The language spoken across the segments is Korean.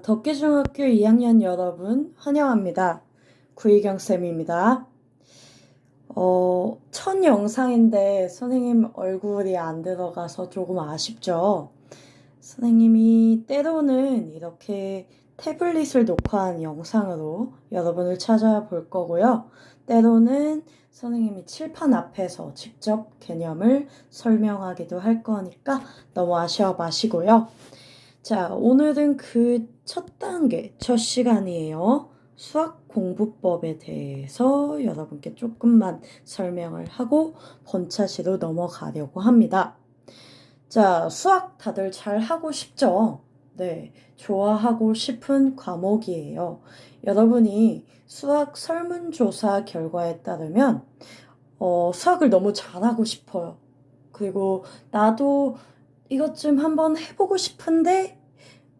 덕기중학교 2학년 여러분 환영합니다. 구희경쌤입니다. 첫 영상인데 선생님 얼굴이 안 들어가서 조금 아쉽죠? 선생님이 때로는 이렇게 태블릿을 녹화한 영상으로 여러분을 찾아볼 거고요. 때로는 선생님이 칠판 앞에서 직접 개념을 설명하기도 할 거니까 너무 아쉬워 마시고요. 자, 오늘은 그 첫 단계, 첫 시간이에요. 수학 공부법에 대해서 여러분께 조금만 설명을 하고 번차시로 넘어가려고 합니다. 자, 수학 다들 잘 하고 싶죠? 네, 좋아하고 싶은 과목이에요. 여러분이 수학 설문조사 결과에 따르면 수학을 너무 잘하고 싶어요. 그리고 나도 이것 좀 한번 해보고 싶은데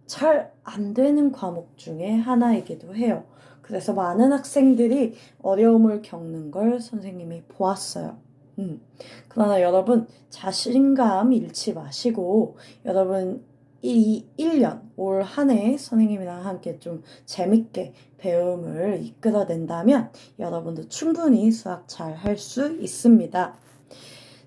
잘 안 되는 과목 중에 하나이기도 해요. 그래서 많은 학생들이 어려움을 겪는 걸 선생님이 보았어요. 그러나 여러분 자신감 잃지 마시고 여러분 이 1년 올 한 해 선생님이랑 함께 좀 재밌게 배움을 이끌어낸다면 여러분도 충분히 수학 잘 할 수 있습니다.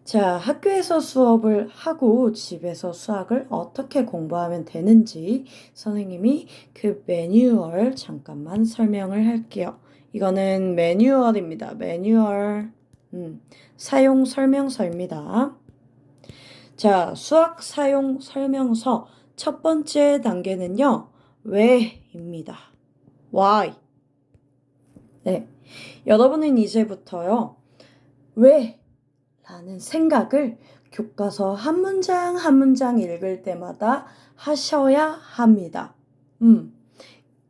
자, 학교에서 수업을 하고 집에서 수학을 어떻게 공부하면 되는지 선생님이 그 매뉴얼 잠깐만 설명을 할게요. 이거는 매뉴얼입니다. 매뉴얼. 사용 설명서입니다. 자, 수학 사용 설명서 첫 번째 단계는요. 왜입니다. Why. 네. 여러분은 이제부터요. 왜? 라는 생각을 교과서 한 문장 한 문장 읽을 때마다 하셔야 합니다.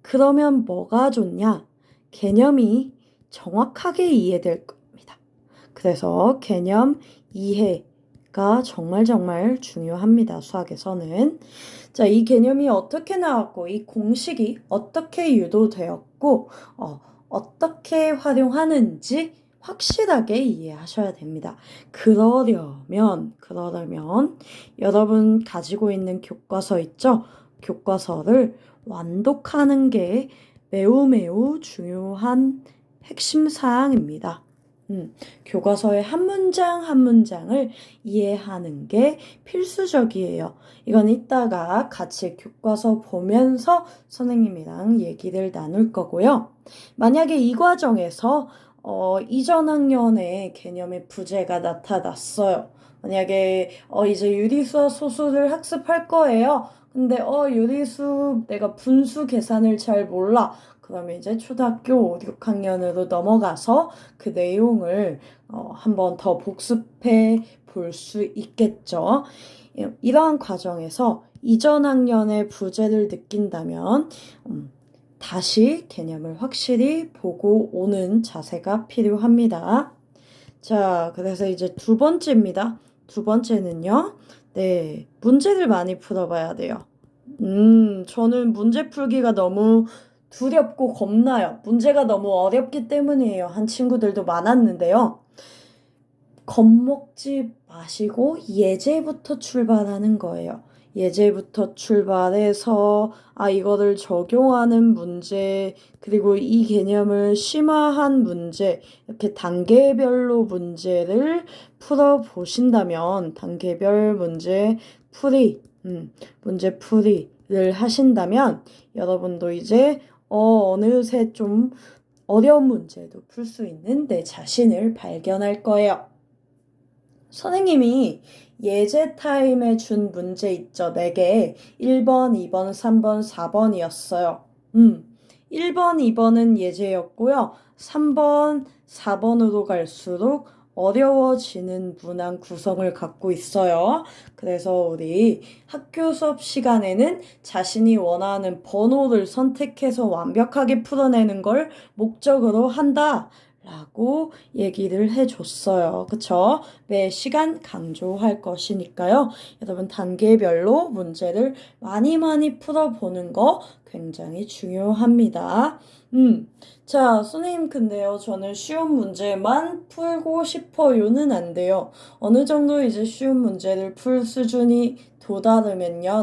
그러면 뭐가 좋냐? 개념이 정확하게 이해될 겁니다. 그래서 개념 이해가 정말 중요합니다. 수학에서는. 자, 이 개념이 어떻게 나왔고, 이 공식이 어떻게 유도되었고, 어떻게 활용하는지 확실하게 이해하셔야 됩니다. 그러려면 여러분 가지고 있는 교과서 있죠? 교과서를 완독하는 게 매우 중요한 핵심 사항입니다. 교과서의 한 문장 한 문장을 이해하는 게 필수적이에요. 이건 이따가 같이 교과서 보면서 선생님이랑 얘기를 나눌 거고요. 만약에 이 과정에서 이전 학년에 개념의 부재가 나타났어요. 만약에 이제 유리수와 소수를 학습할 거예요. 근데 유리수 내가 분수 계산을 잘 몰라. 그러면 이제 초등학교 5, 6학년으로 넘어가서 그 내용을 한번 더 복습해 볼 수 있겠죠. 이러한 과정에서 이전 학년의 부재를 느낀다면 다시 개념을 확실히 보고 오는 자세가 필요합니다. 자, 그래서 이제 두 번째입니다. 두 번째는요. 네, 문제를 많이 풀어봐야 돼요. 저는 문제 풀기가 너무 두렵고 겁나요. 문제가 너무 어렵기 때문이에요. 한 친구들도 많았는데요. 겁먹지 마시고 예제부터 출발하는 거예요. 예제부터 출발해서 이거를 적용하는 문제, 그리고 이 개념을 심화한 문제, 이렇게 단계별로 문제를 풀어보신다면 단계별 문제 풀이를 하신다면 여러분도 이제 어느새 좀 어려운 문제도 풀 수 있는 내 자신을 발견할 거예요. 선생님이 예제 타임에 준 문제 있죠? 4개. 1번, 2번, 3번, 4번이었어요. 1번, 2번은 예제였고요. 3번, 4번으로 갈수록 어려워지는 문항 구성을 갖고 있어요. 그래서 우리 학교 수업 시간에는 자신이 원하는 번호를 선택해서 완벽하게 풀어내는 걸 목적으로 한다. 라고 얘기를 해줬어요. 그쵸? 매 시간 강조할 것이니까요. 여러분 단계별로 문제를 많이 풀어보는 거 굉장히 중요합니다. 자, 선생님 근데요. 저는 쉬운 문제만 풀고 싶어요는 안 돼요. 어느 정도 이제 쉬운 문제를 풀 수준이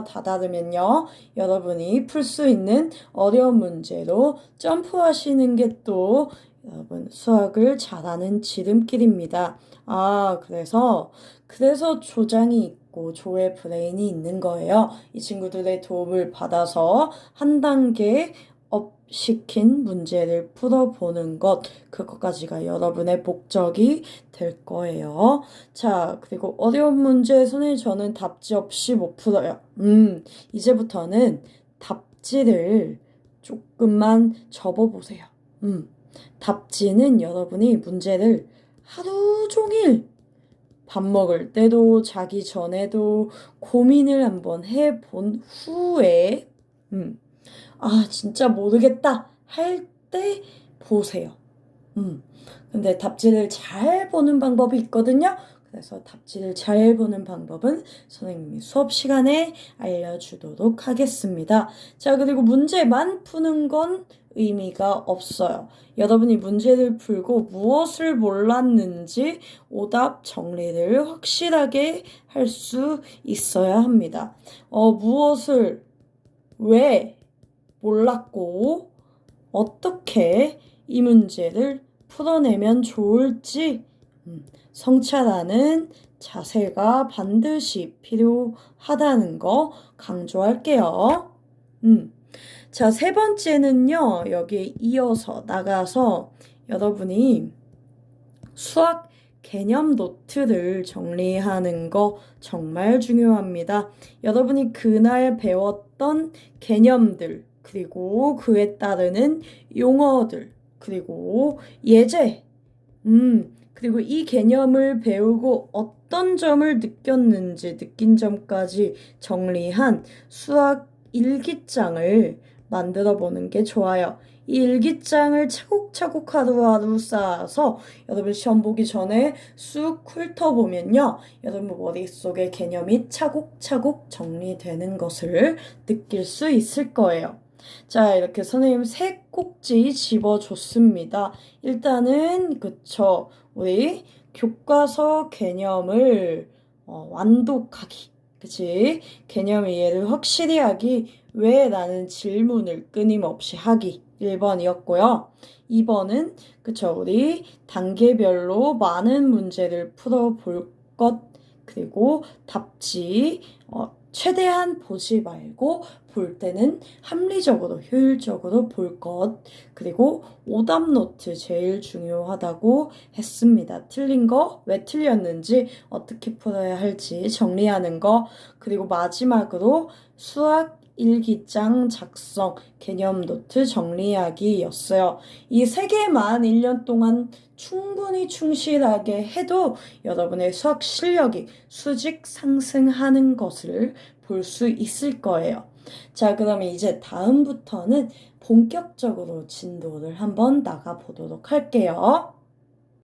다다르면요. 여러분이 풀 수 있는 어려운 문제로 점프하시는 게 또 여러분 수학을 잘하는 지름길입니다. 그래서 조장이 있고 조의 브레인이 있는 거예요. 이 친구들의 도움을 받아서 한 단계 업 시킨 문제를 풀어보는 것, 그것까지가 여러분의 목적이 될 거예요. 자, 그리고 어려운 문제 선생님 저는 답지 없이 못 풀어요. 이제부터는 답지를 조금만 접어보세요. 답지는 여러분이 문제를 하루 종일 밥 먹을 때도 자기 전에도 고민을 한번 해본 후에 진짜 모르겠다 할 때 보세요. 근데 답지를 잘 보는 방법이 있거든요. 그래서 답지를 잘 보는 방법은 선생님이 수업 시간에 알려주도록 하겠습니다. 자, 그리고 문제만 푸는 건 의미가 없어요. 여러분이 문제를 풀고 무엇을 몰랐는지 오답 정리를 확실하게 할 수 있어야 합니다. 무엇을 왜 몰랐고 어떻게 이 문제를 풀어내면 좋을지 성찰하는 자세가 반드시 필요하다는 거 강조할게요. 자, 세 번째는요. 여기에 이어서 나가서 여러분이 수학 개념 노트를 정리하는 거 정말 중요합니다. 여러분이 그날 배웠던 개념들, 그리고 그에 따르는 용어들, 그리고 예제, 그리고 이 개념을 배우고 어떤 점을 느낀 점까지 정리한 수학 일기장을 만들어 보는 게 좋아요. 이 일기장을 차곡차곡 하루하루 쌓아서 여러분 시험 보기 전에 쑥 훑어보면요. 여러분 머릿속에 개념이 차곡차곡 정리되는 것을 느낄 수 있을 거예요. 자, 이렇게 선생님 세 꼭지 집어줬습니다. 일단은 그쵸. 우리 교과서 개념을 완독하기. 그치? 개념 이해를 확실히 하기. 왜 라는 질문을 끊임없이 하기. 1번이었고요. 2번은 그쵸. 우리 단계별로 많은 문제를 풀어볼 것. 그리고 답지 최대한 보지 말고 볼 때는 합리적으로 효율적으로 볼 것. 그리고 오답 노트 제일 중요하다고 했습니다. 틀린 거, 왜 틀렸는지, 어떻게 풀어야 할지 정리하는 거. 그리고 마지막으로 수학 일기장 작성, 개념 노트 정리하기였어요. 이 세 개만 1년 동안 충분히 충실하게 해도 여러분의 수학 실력이 수직 상승하는 것을 볼 수 있을 거예요. 자, 그러면 이제 다음부터는 본격적으로 진도를 한번 나가보도록 할게요.